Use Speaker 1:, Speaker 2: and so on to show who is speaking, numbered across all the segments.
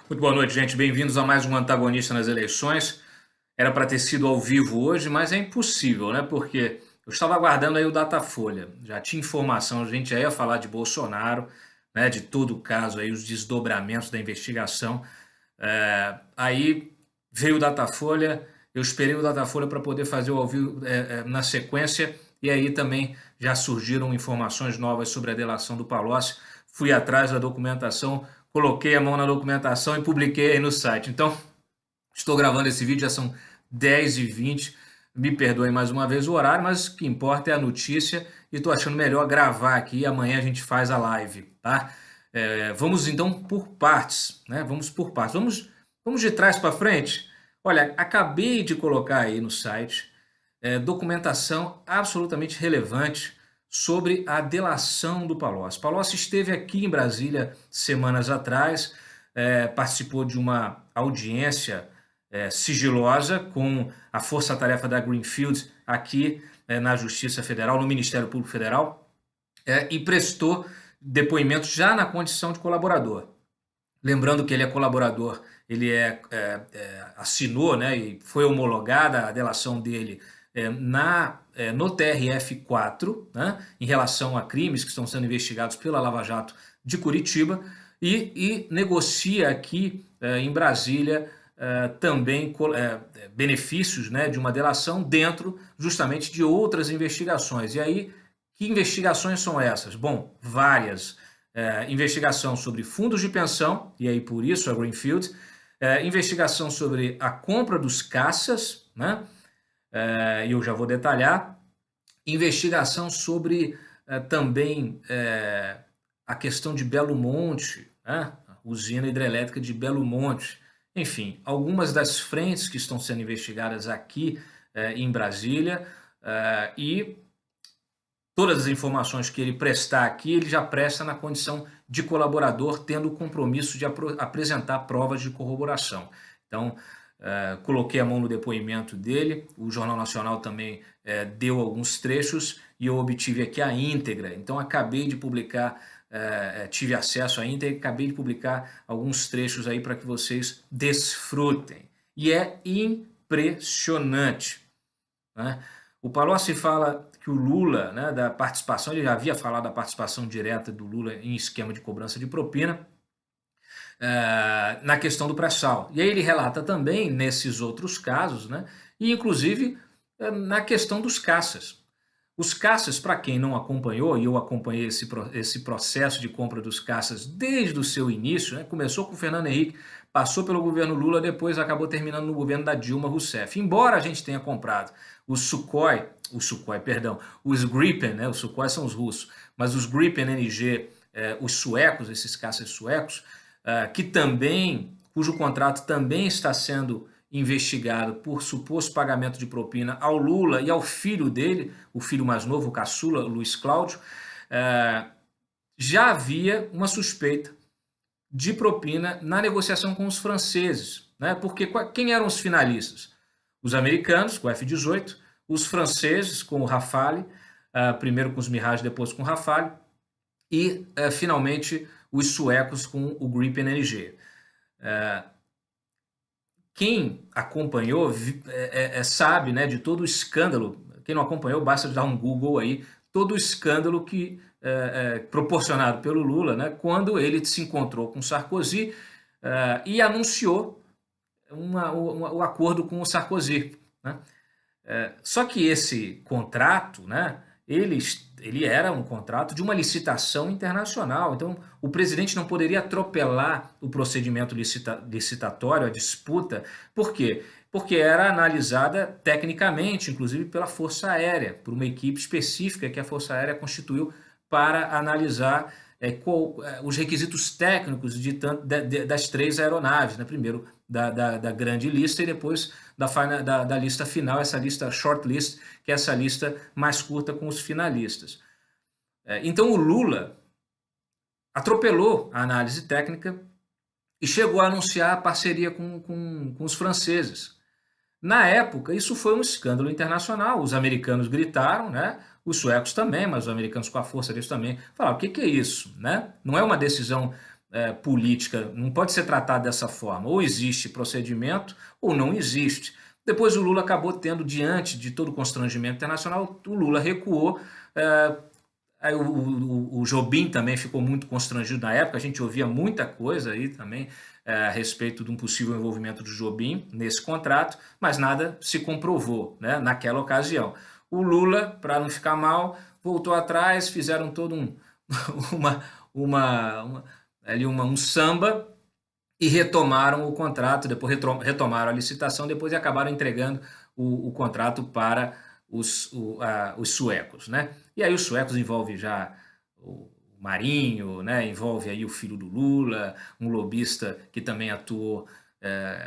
Speaker 1: Muito boa noite, gente. Bem-vindos a mais um Antagonista nas Eleições. Era para ter sido ao vivo hoje, mas é impossível, né? Porque eu estava aguardando aí o Datafolha. Já tinha informação, a gente já ia falar de Bolsonaro, né? De todo o caso aí, os desdobramentos da investigação. Aí veio o Datafolha, eu esperei o Datafolha para poder fazer o ao vivo na sequência, e aí também já surgiram informações novas sobre a delação do Palocci. Fui atrás da documentação, coloquei a mão na documentação e publiquei aí no site. Então, estou gravando esse vídeo, já são 10h20. Me perdoem mais uma vez o horário, mas o que importa é a notícia e estou achando melhor gravar aqui e amanhã a gente faz a live, tá? Vamos então por partes, né? Vamos por partes. Vamos de trás para frente. Olha, acabei de colocar aí no site documentação absolutamente relevante sobre a delação do Palocci. Palocci esteve aqui em Brasília semanas atrás, participou de uma audiência sigilosa com a força-tarefa da Greenfield aqui na Justiça Federal, no Ministério Público Federal, e prestou depoimento já na condição de colaborador. Lembrando que ele é colaborador, ele assinou, né, e foi homologada a delação dele no TRF4, né, em relação a crimes que estão sendo investigados pela Lava Jato de Curitiba, e negocia aqui em Brasília também benefícios, né, de uma delação dentro justamente de outras investigações. E aí, que investigações são essas? Bom, várias. Investigação sobre fundos de pensão, e aí por isso a Greenfield, investigação sobre a compra dos caças, né? E eu já vou detalhar, investigação sobre também a questão de Belo Monte, né? Usina hidrelétrica de Belo Monte, enfim, algumas das frentes que estão sendo investigadas aqui em Brasília, e todas as informações que ele prestar aqui, ele já presta na condição de colaborador, tendo o compromisso de apresentar provas de corroboração. Então, coloquei a mão no depoimento dele, o Jornal Nacional também deu alguns trechos e eu obtive aqui a íntegra. Então, acabei de publicar, tive acesso à íntegra e acabei de publicar alguns trechos aí para que vocês desfrutem. E é impressionante, né? O Palocci fala que o Lula, né, da participação, ele já havia falado da participação direta do Lula em esquema de cobrança de propina, na questão do pré-sal. E aí ele relata também nesses outros casos, né, e inclusive na questão dos caças. Os caças, para quem não acompanhou, e eu acompanhei esse processo de compra dos caças desde o seu início, né, começou com o Fernando Henrique, passou pelo governo Lula, depois acabou terminando no governo da Dilma Rousseff. Embora a gente tenha comprado os Gripen, né, os Sukhoi são os russos, mas os Gripen NG, os suecos, esses caças suecos, cujo contrato também está sendo investigado por suposto pagamento de propina ao Lula e ao filho dele, o filho mais novo, o caçula, Luiz Cláudio, já havia uma suspeita de propina na negociação com os franceses, né? Porque quem eram os finalistas? Os americanos, com o F-18, os franceses, com o Rafale, primeiro com os Mirage, depois com o Rafale, e finalmente os suecos com o Gripen NG. Quem acompanhou sabe, né, de todo o escândalo. Quem não acompanhou, basta dar um Google aí, todo o escândalo que proporcionado pelo Lula, né, quando ele se encontrou com Sarkozy e anunciou o acordo com o Sarkozy, né? Só que esse contrato, né, ele era um contrato de uma licitação internacional. Então, o presidente não poderia atropelar o procedimento licitatório, a disputa. Por quê? Porque era analisada tecnicamente, inclusive pela Força Aérea, por uma equipe específica que a Força Aérea constituiu para analisar os requisitos técnicos das três aeronaves, né? Primeiro da grande lista e depois da lista final, essa lista short list, que é essa lista mais curta com os finalistas. Então o Lula atropelou a análise técnica e chegou a anunciar a parceria com os franceses. Na época, isso foi um escândalo internacional. Os americanos gritaram, né? Os suecos também, mas os americanos com a força deles também falaram: o que é isso? Né? Não é uma decisão política não pode ser tratada dessa forma. Ou existe procedimento ou não existe. Depois o Lula acabou tendo, diante de todo o constrangimento internacional, o Lula recuou. Aí o Jobim também ficou muito constrangido na época, a gente ouvia muita coisa aí também a respeito de um possível envolvimento do Jobim nesse contrato, mas nada se comprovou, né, naquela ocasião. O Lula, para não ficar mal, voltou atrás, fizeram todo uma, um samba e retomaram o contrato, depois retomaram a licitação, depois acabaram entregando o contrato para os suecos, né? E aí os suecos envolve já o Marinho, né? Envolve aí o filho do Lula, um lobista que também atuou,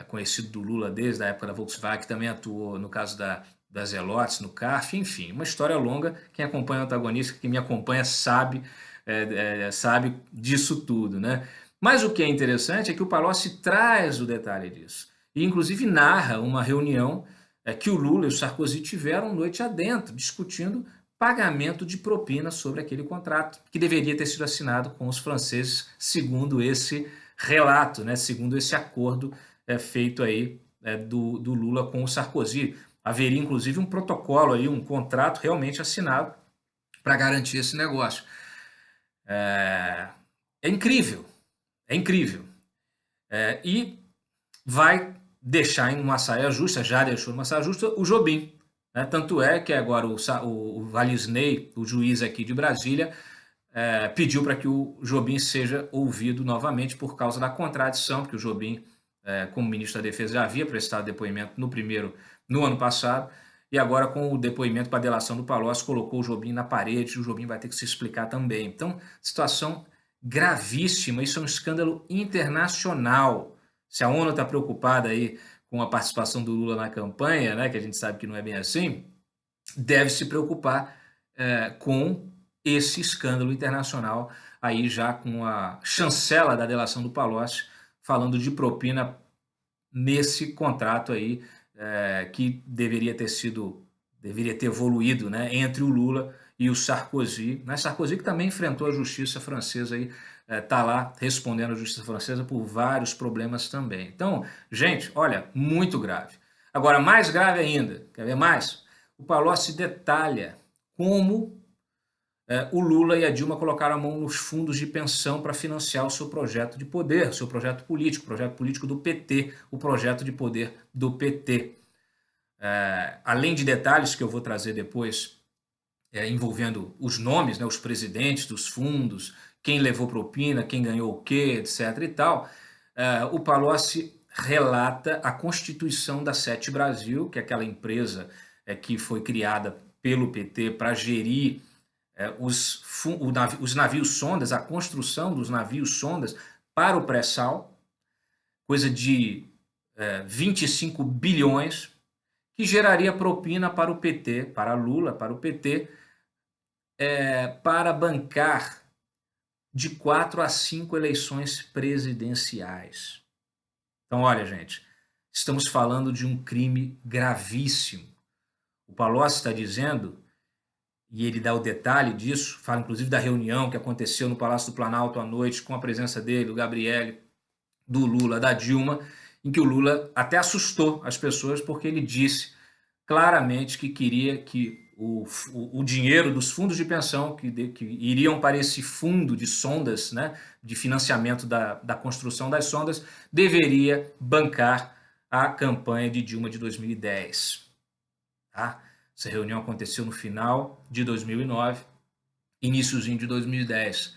Speaker 1: conhecido do Lula desde a época da Volkswagen, que também atuou no caso das Zelotes, no CARF, enfim, uma história longa. Quem acompanha o antagonista, quem me acompanha sabe, sabe disso tudo, né? Mas o que é interessante é que o Palocci traz o detalhe disso. E, inclusive, narra uma reunião que o Lula e o Sarkozy tiveram noite adentro, discutindo pagamento de propina sobre aquele contrato, que deveria ter sido assinado com os franceses, segundo esse relato, né, segundo esse acordo feito aí do Lula com o Sarkozy. Haveria, inclusive, um protocolo, aí, um contrato realmente assinado para garantir esse negócio. É incrível, é incrível. E vai deixar em uma saia justa, já deixou numa saia justa, o Jobim. Né? Tanto é que agora o Valisney, o juiz aqui de Brasília, pediu para que o Jobim seja ouvido novamente por causa da contradição, porque o Jobim, como ministro da Defesa, já havia prestado depoimento no ano passado, e agora com o depoimento para a delação do Palocci, colocou o Jobim na parede, o Jobim vai ter que se explicar também. Então, situação gravíssima, isso é um escândalo internacional. Se a ONU está preocupada aí com a participação do Lula na campanha, né, que a gente sabe que não é bem assim, deve se preocupar com esse escândalo internacional, aí já com a chancela da delação do Palocci, falando de propina nesse contrato aí, que deveria ter evoluído, né, entre o Lula e o Sarkozy, né? Sarkozy que também enfrentou a justiça francesa aí, tá lá respondendo à justiça francesa por vários problemas também. Então, gente, olha, muito grave. Agora, mais grave ainda, quer ver mais? O Palocci detalha como o Lula e a Dilma colocaram a mão nos fundos de pensão para financiar o seu projeto de poder, o seu projeto político do PT, o projeto de poder do PT. Além de detalhes que eu vou trazer depois, envolvendo os nomes, né, os presidentes dos fundos, quem levou propina, quem ganhou o quê, etc. e tal, o Palocci relata a constituição da Sete Brasil, que é aquela empresa que foi criada pelo PT para gerir os navios sondas, a construção dos navios sondas para o pré-sal, coisa de 25 bilhões, que geraria propina para o PT, para Lula, para o PT, para bancar de 4 a 5 eleições presidenciais. Então, olha, gente, estamos falando de um crime gravíssimo. O Palocci está dizendo, e ele dá o detalhe disso, fala inclusive da reunião que aconteceu no Palácio do Planalto à noite, com a presença dele, do Gabriel, do Lula, da Dilma, em que o Lula até assustou as pessoas porque ele disse claramente que queria que o dinheiro dos fundos de pensão que iriam para esse fundo de sondas, né, de financiamento da construção das sondas, deveria bancar a campanha de Dilma de 2010. Tá? Essa reunião aconteceu no final de 2009, iníciozinho de 2010.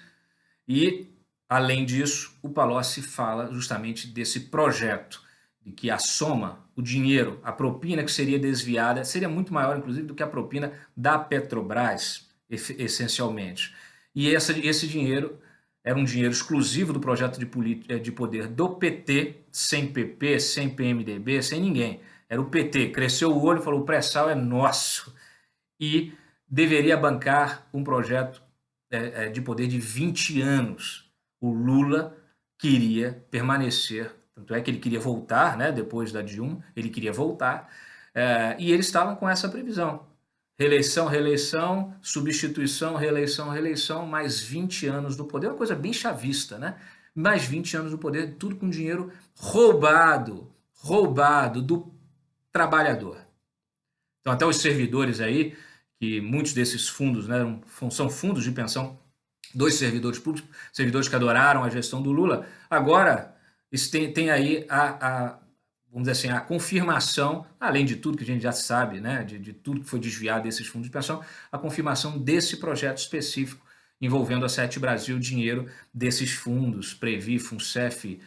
Speaker 1: E, além disso, o Palocci fala justamente desse projeto, de que a soma, o dinheiro, a propina que seria desviada, seria muito maior, inclusive, do que a propina da Petrobras, essencialmente. E esse dinheiro era um dinheiro exclusivo do projeto de poder do PT, sem PP, sem PMDB, sem ninguém. Era o PT, cresceu o olho e falou: o pré-sal é nosso. E deveria bancar um projeto de poder de 20 anos. O Lula queria permanecer, tanto é que ele queria voltar, né, depois da Dilma, ele queria voltar, e eles estavam com essa previsão. Reeleição, reeleição, substituição, reeleição, reeleição, mais 20 anos do poder, uma coisa bem chavista, né? mais 20 anos no poder, tudo com dinheiro roubado do trabalhador. Então até os servidores aí, que muitos desses fundos, né, são fundos de pensão dos servidores públicos, servidores que adoraram a gestão do Lula, agora tem aí vamos dizer assim, a confirmação, além de tudo que a gente já sabe, né, de tudo que foi desviado desses fundos de pensão, a confirmação desse projeto específico envolvendo a Sete Brasil, dinheiro desses fundos, Previ, Funcef,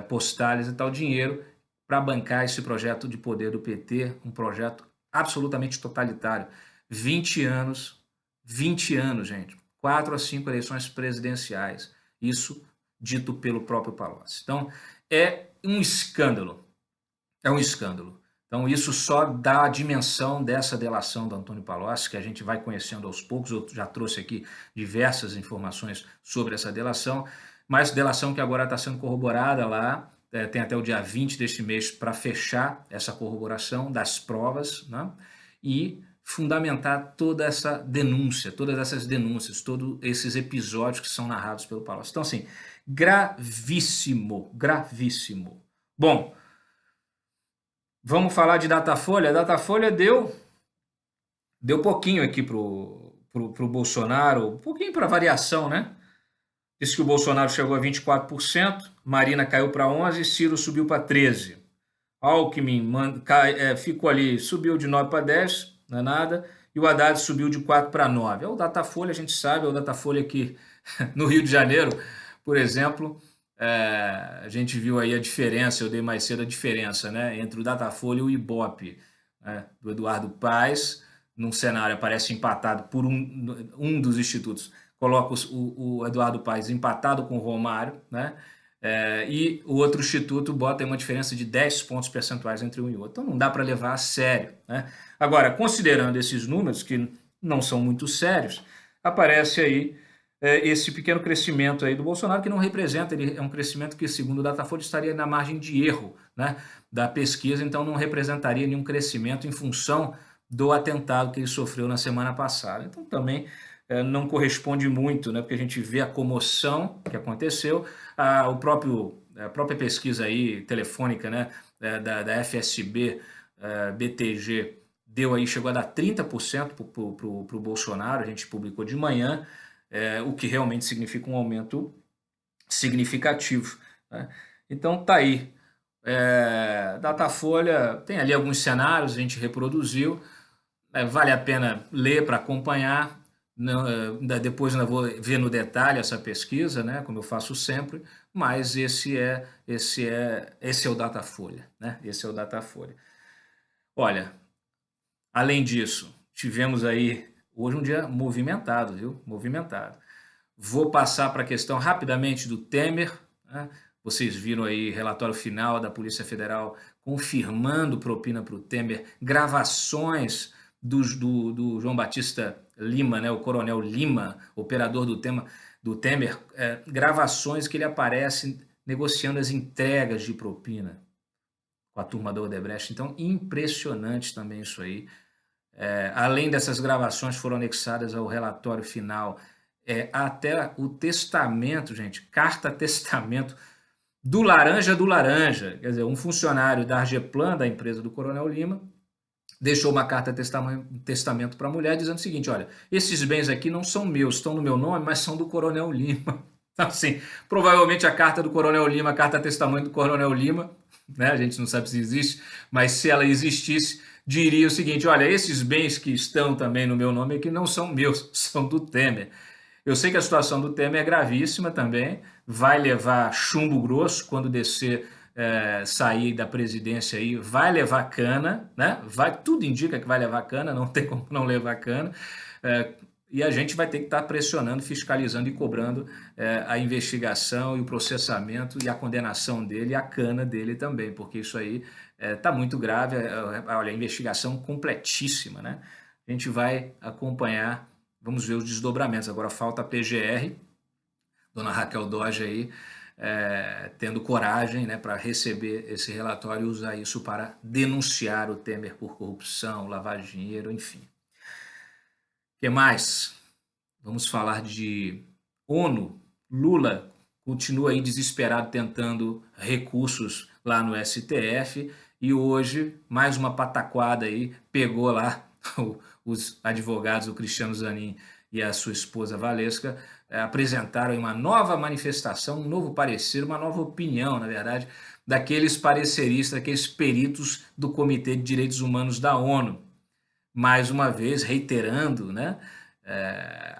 Speaker 1: Postales e tal, dinheiro para bancar esse projeto de poder do PT, um projeto absolutamente totalitário. 20 anos, gente. 4 a 5 eleições presidenciais. Isso dito pelo próprio Palocci. Então, é um escândalo. É um escândalo. Então, isso só dá a dimensão dessa delação do Antônio Palocci, que a gente vai conhecendo aos poucos. Eu já trouxe aqui diversas informações sobre essa delação, mas delação que agora está sendo corroborada lá. Tem até o dia 20 deste mês para fechar essa corroboração das provas, né? E fundamentar toda essa denúncia, todas essas denúncias, todos esses episódios que são narrados pelo Palocci. Então, assim, gravíssimo, gravíssimo. Bom, vamos falar de Datafolha. A Datafolha deu pouquinho aqui pro Bolsonaro, um pouquinho para variação, né? Disse que o Bolsonaro chegou a 24%, Marina caiu para 11%, Ciro subiu para 13%. Alckmin ficou ali, subiu de 9 para 10, não é nada, e o Haddad subiu de 4 para 9. É o Datafolha, a gente sabe, é o Datafolha que no Rio de Janeiro, por exemplo, a gente viu aí a diferença, eu dei mais cedo a diferença, né, entre o Datafolha e o Ibope, né, do Eduardo Paes, num cenário aparece empatado por um dos institutos, coloca o Eduardo Paes empatado com o Romário, né, e o outro instituto bota uma diferença de 10 pontos percentuais entre um e outro. Então não dá para levar a sério, né? Agora, considerando esses números, que não são muito sérios, aparece aí esse pequeno crescimento aí do Bolsonaro, que não representa, ele é um crescimento que, segundo o Datafolha, estaria na margem de erro, né, da pesquisa, então não representaria nenhum crescimento em função do atentado que ele sofreu na semana passada. Então também não corresponde muito, né, porque a gente vê a comoção que aconteceu, a própria pesquisa aí telefônica, né, da FSB, BTG, chegou a dar 30% para o Bolsonaro, a gente publicou de manhã, o que realmente significa um aumento significativo, né? Então tá aí. Datafolha tem ali alguns cenários, a gente reproduziu, vale a pena ler para acompanhar. Depois ainda vou ver no detalhe essa pesquisa, né, como eu faço sempre, mas esse é o Datafolha, né? Esse é o Datafolha. Olha, além disso, tivemos aí hoje um dia movimentado, viu? Movimentado. Vou passar para a questão rapidamente do Temer, né? Vocês viram aí relatório final da Polícia Federal confirmando propina para o Temer, gravações do João Batista Lima, né, o Coronel Lima, operador do Temer, gravações que ele aparece negociando as entregas de propina com a turma da Odebrecht. Então, impressionante também isso aí. Além dessas gravações, foram anexadas ao relatório final até o testamento, gente, carta-testamento do Laranja, quer dizer, um funcionário da Argeplan, da empresa do Coronel Lima, deixou uma carta-testamento para a mulher dizendo o seguinte: olha, esses bens aqui não são meus, estão no meu nome, mas são do Coronel Lima. Então, assim, provavelmente a carta do Coronel Lima, a carta-testamento do Coronel Lima, né, a gente não sabe se existe, mas se ela existisse, diria o seguinte: olha, esses bens que estão também no meu nome aqui não são meus, são do Temer. Eu sei que a situação do Temer é gravíssima também, vai levar chumbo grosso quando descer, sair da presidência aí, vai levar cana, né? Tudo indica que vai levar cana, não tem como não levar cana. E a gente vai ter que estar pressionando, fiscalizando e cobrando a investigação e o processamento e a condenação dele e a cana dele também, porque isso aí está muito grave. Olha, a investigação completíssima, né? A gente vai acompanhar. Vamos ver os desdobramentos. Agora falta a PGR, dona Raquel Doge aí, tendo coragem, né, para receber esse relatório e usar isso para denunciar o Temer por corrupção, lavar dinheiro, enfim. O que mais? Vamos falar de ONU. Lula continua aí desesperado tentando recursos lá no STF e hoje mais uma pataquada aí, pegou lá os advogados, o Cristiano Zanin e a sua esposa Valesca, apresentaram uma nova manifestação, um novo parecer, uma nova opinião, na verdade, daqueles pareceristas, daqueles peritos do Comitê de Direitos Humanos da ONU. Mais uma vez, reiterando, né,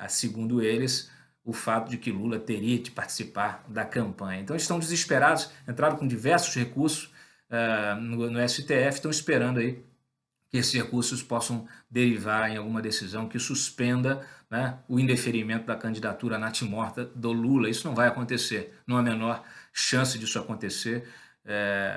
Speaker 1: segundo eles, o fato de que Lula teria de participar da campanha. Então, eles estão desesperados, entraram com diversos recursos no STF, estão esperando aí que esses recursos possam derivar em alguma decisão que suspenda, né, o indeferimento da candidatura natimorta do Lula. Isso não vai acontecer, não há a menor chance disso acontecer,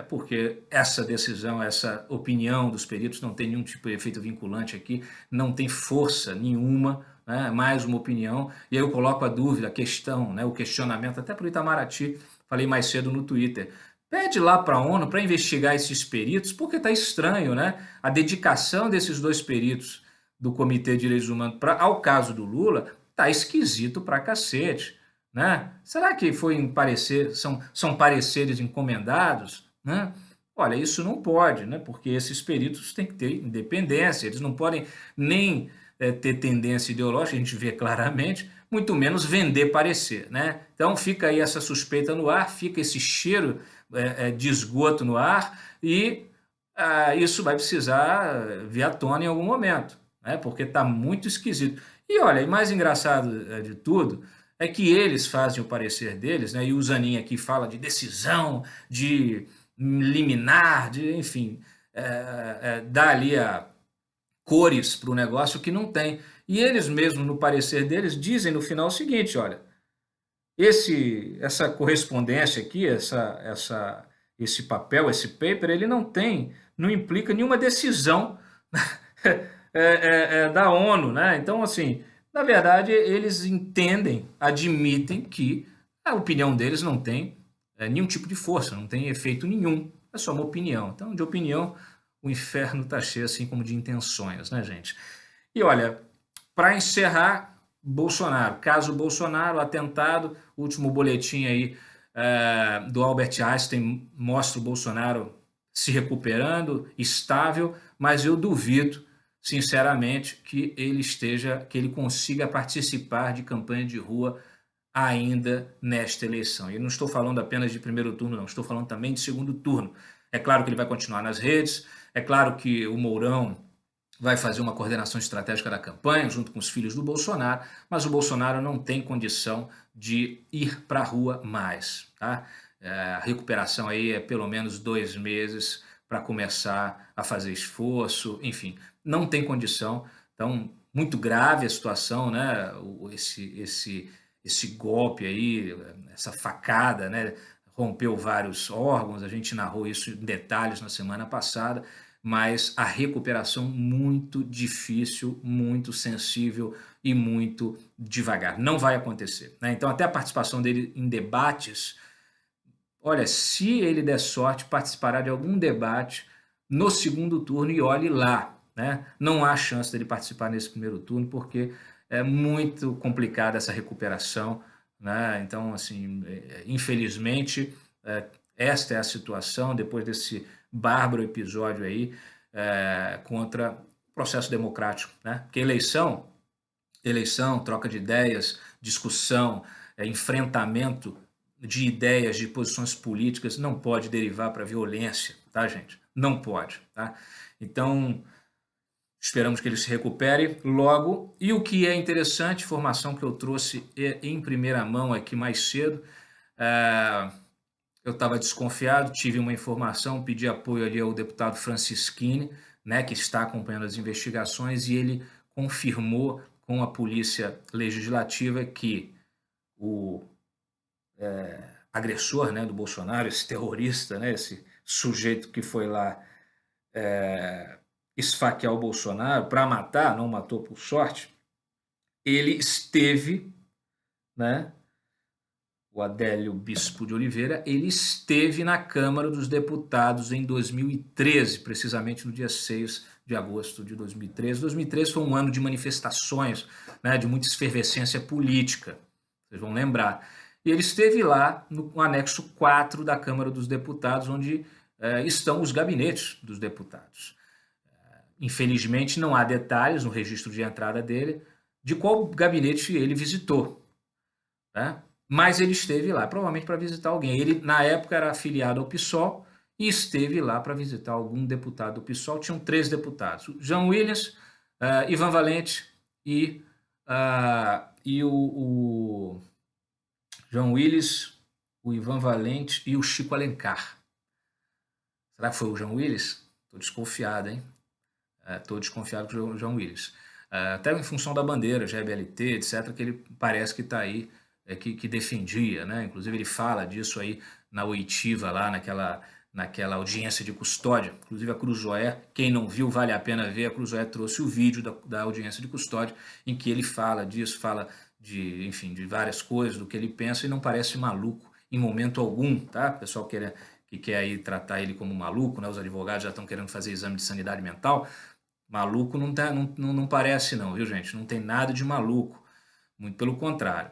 Speaker 1: porque essa decisão, essa opinião dos peritos não tem nenhum tipo de efeito vinculante aqui, não tem força nenhuma, né, mais uma opinião. E aí eu coloco a dúvida, a questão, né, o questionamento, até para o Itamaraty, falei mais cedo no Twitter, pede lá para a ONU para investigar esses peritos, porque está estranho, né? A dedicação desses dois peritos do Comitê de Direitos Humanos ao caso do Lula está esquisito para cacete, né? Será que foi em parecer, são pareceres encomendados, né? Olha, isso não pode, né? Porque esses peritos têm que ter independência, eles não podem nem ter tendência ideológica, a gente vê claramente, muito menos vender parecer, né? Então fica aí essa suspeita no ar, fica esse cheiro de esgoto no ar e isso vai precisar vir à tona em algum momento, né? Porque está muito esquisito. E olha, e mais engraçado de tudo é que eles fazem o parecer deles, né? E o Zanin aqui fala de decisão, de liminar, de, enfim, dá ali cores para o negócio que não tem. E eles mesmos, no parecer deles, dizem no final o seguinte, olha, essa correspondência aqui, esse papel, esse paper, ele não implica nenhuma decisão da ONU, né? Então, assim, na verdade, eles entendem, admitem que a opinião deles não tem nenhum tipo de força, não tem efeito nenhum, é só uma opinião. Então, de opinião, o inferno está cheio, assim como de intenções, né, gente? E olha, para encerrar, Bolsonaro, caso Bolsonaro, atentado, último boletim aí do Albert Einstein mostra o Bolsonaro se recuperando, estável, mas eu duvido, sinceramente, que ele consiga participar de campanha de rua ainda nesta eleição. E não estou falando apenas de primeiro turno, não, estou falando também de segundo turno. É claro que ele vai continuar nas redes, é claro que o Mourão vai fazer uma coordenação estratégica da campanha, junto com os filhos do Bolsonaro, mas o Bolsonaro não tem condição de ir para a rua mais. Tá? A recuperação aí é pelo menos 2 meses para começar a fazer esforço, enfim, não tem condição. Então, muito grave a situação, né? Esse golpe aí, essa facada, né? Rompeu vários órgãos, a gente narrou isso em detalhes na semana passada, mas a recuperação muito difícil, muito sensível e muito devagar. Não vai acontecer, né? Então, até a participação dele em debates, olha, se ele der sorte, participará de algum debate no segundo turno e olhe lá, né? Não há chance dele participar nesse primeiro turno, porque é muito complicada essa recuperação, né? Então, assim, infelizmente, esta é a situação depois desse bárbaro episódio aí contra o processo democrático, né? Porque eleição, troca de ideias, discussão, enfrentamento de ideias, de posições políticas, não pode derivar para violência, tá, gente? Não pode, tá? Então, esperamos que ele se recupere logo. E o que é interessante, informação que eu trouxe em primeira mão aqui mais cedo, eu estava desconfiado, tive uma informação, pedi apoio ali ao deputado Francisquini, né, que está acompanhando as investigações, e ele confirmou com a Polícia Legislativa que o agressor, né, do Bolsonaro, esse terrorista, né, esse sujeito que foi lá esfaquear o Bolsonaro para matar, não matou por sorte, ele esteve, né, o Adélio Bispo de Oliveira, ele esteve na Câmara dos Deputados em 2013, precisamente no dia 6 de agosto de 2013. 2013 foi um ano de manifestações, né, de muita efervescência política, vocês vão lembrar. e ele esteve lá no anexo 4 da Câmara dos Deputados, onde estão os gabinetes dos deputados. Infelizmente, não há detalhes no registro de entrada dele de qual gabinete ele visitou, tá? Mas ele esteve lá, provavelmente para visitar alguém. Ele, na época, era afiliado ao PSOL e esteve lá para visitar algum deputado do PSOL. Tinham 3 deputados: João Willis, Ivan Valente e o João Willis, o Ivan Valente e o Chico Alencar. Será que foi o João Willis? Estou desconfiado, hein? Estou desconfiado com o João Willis. Até em função da bandeira, GBLT, etc., que ele parece que está aí, que defendia, né? Inclusive ele fala disso aí na oitiva lá, naquela audiência de custódia. Inclusive a Cruzoé, quem não viu, vale a pena ver, a Cruzoé trouxe o vídeo da audiência de custódia, em que ele fala disso, fala de, enfim, de várias coisas, do que ele pensa, e não parece maluco em momento algum, tá? O pessoal que quer aí tratar ele como maluco, né? Os advogados já estão querendo fazer exame de sanidade mental. Maluco não parece não, viu, gente? Não tem nada de maluco, muito pelo contrário.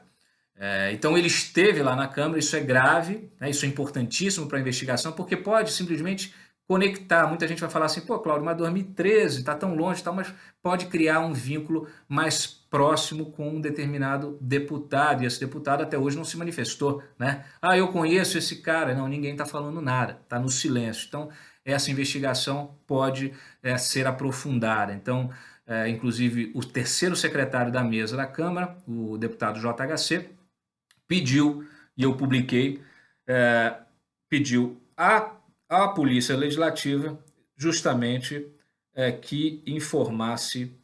Speaker 1: Então ele esteve lá na Câmara, isso é grave, né? Isso é importantíssimo para a investigação, porque pode simplesmente conectar. Muita gente vai falar assim, pô, Cláudio, mas 2013 está tão longe, tá, mas pode criar um vínculo mais próximo com um determinado deputado, e esse deputado até hoje não se manifestou, né? Ah, eu conheço esse cara. Não, ninguém está falando nada, está no silêncio. Então, essa investigação pode ser aprofundada. Então, inclusive, o terceiro secretário da mesa da Câmara, o deputado JHC, pediu, e eu publiquei, pediu à Polícia Legislativa justamente que informasse,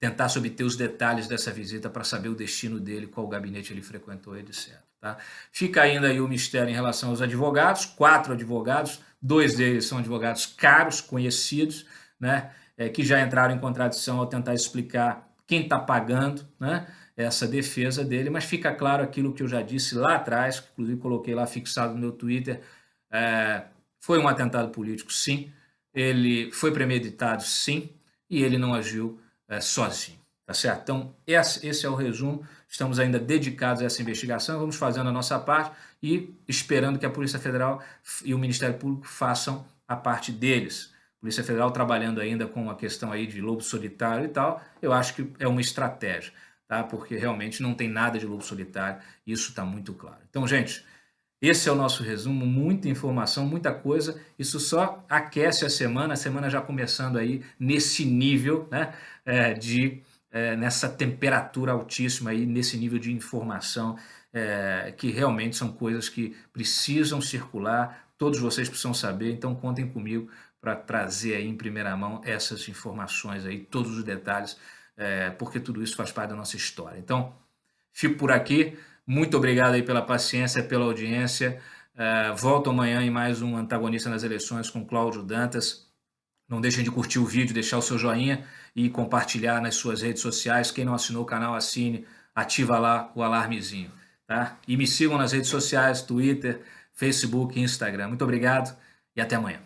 Speaker 1: tentasse obter os detalhes dessa visita para saber o destino dele, qual gabinete ele frequentou, etc. Tá? Fica ainda aí o mistério em relação aos advogados, 4 advogados, 2 deles são advogados caros, conhecidos, né, que já entraram em contradição ao tentar explicar quem está pagando, né, essa defesa dele, mas fica claro aquilo que eu já disse lá atrás, que inclusive coloquei lá fixado no meu Twitter, foi um atentado político, sim, ele foi premeditado, sim, e ele não agiu sozinho, tá certo? Então, esse é o resumo. Estamos ainda dedicados a essa investigação, vamos fazendo a nossa parte e esperando que a Polícia Federal e o Ministério Público façam a parte deles. Polícia Federal trabalhando ainda com a questão aí de lobo solitário e tal, eu acho que é uma estratégia, tá? Porque realmente não tem nada de lobo solitário, isso está muito claro. Então, gente, esse é o nosso resumo, muita informação, muita coisa, isso só aquece a semana já começando aí nesse nível, né, nessa temperatura altíssima aí, nesse nível de informação, que realmente são coisas que precisam circular, todos vocês precisam saber, então contem comigo para trazer aí em primeira mão essas informações aí, todos os detalhes, porque tudo isso faz parte da nossa história. Então, fico por aqui. Muito obrigado aí pela paciência, pela audiência. Volto amanhã em mais um Antagonista nas Eleições com Cláudio Dantas. Não deixem de curtir o vídeo, deixar o seu joinha e compartilhar nas suas redes sociais. Quem não assinou o canal, assine, ativa lá o alarmezinho, tá? E me sigam nas redes sociais, Twitter, Facebook e Instagram. Muito obrigado e até amanhã.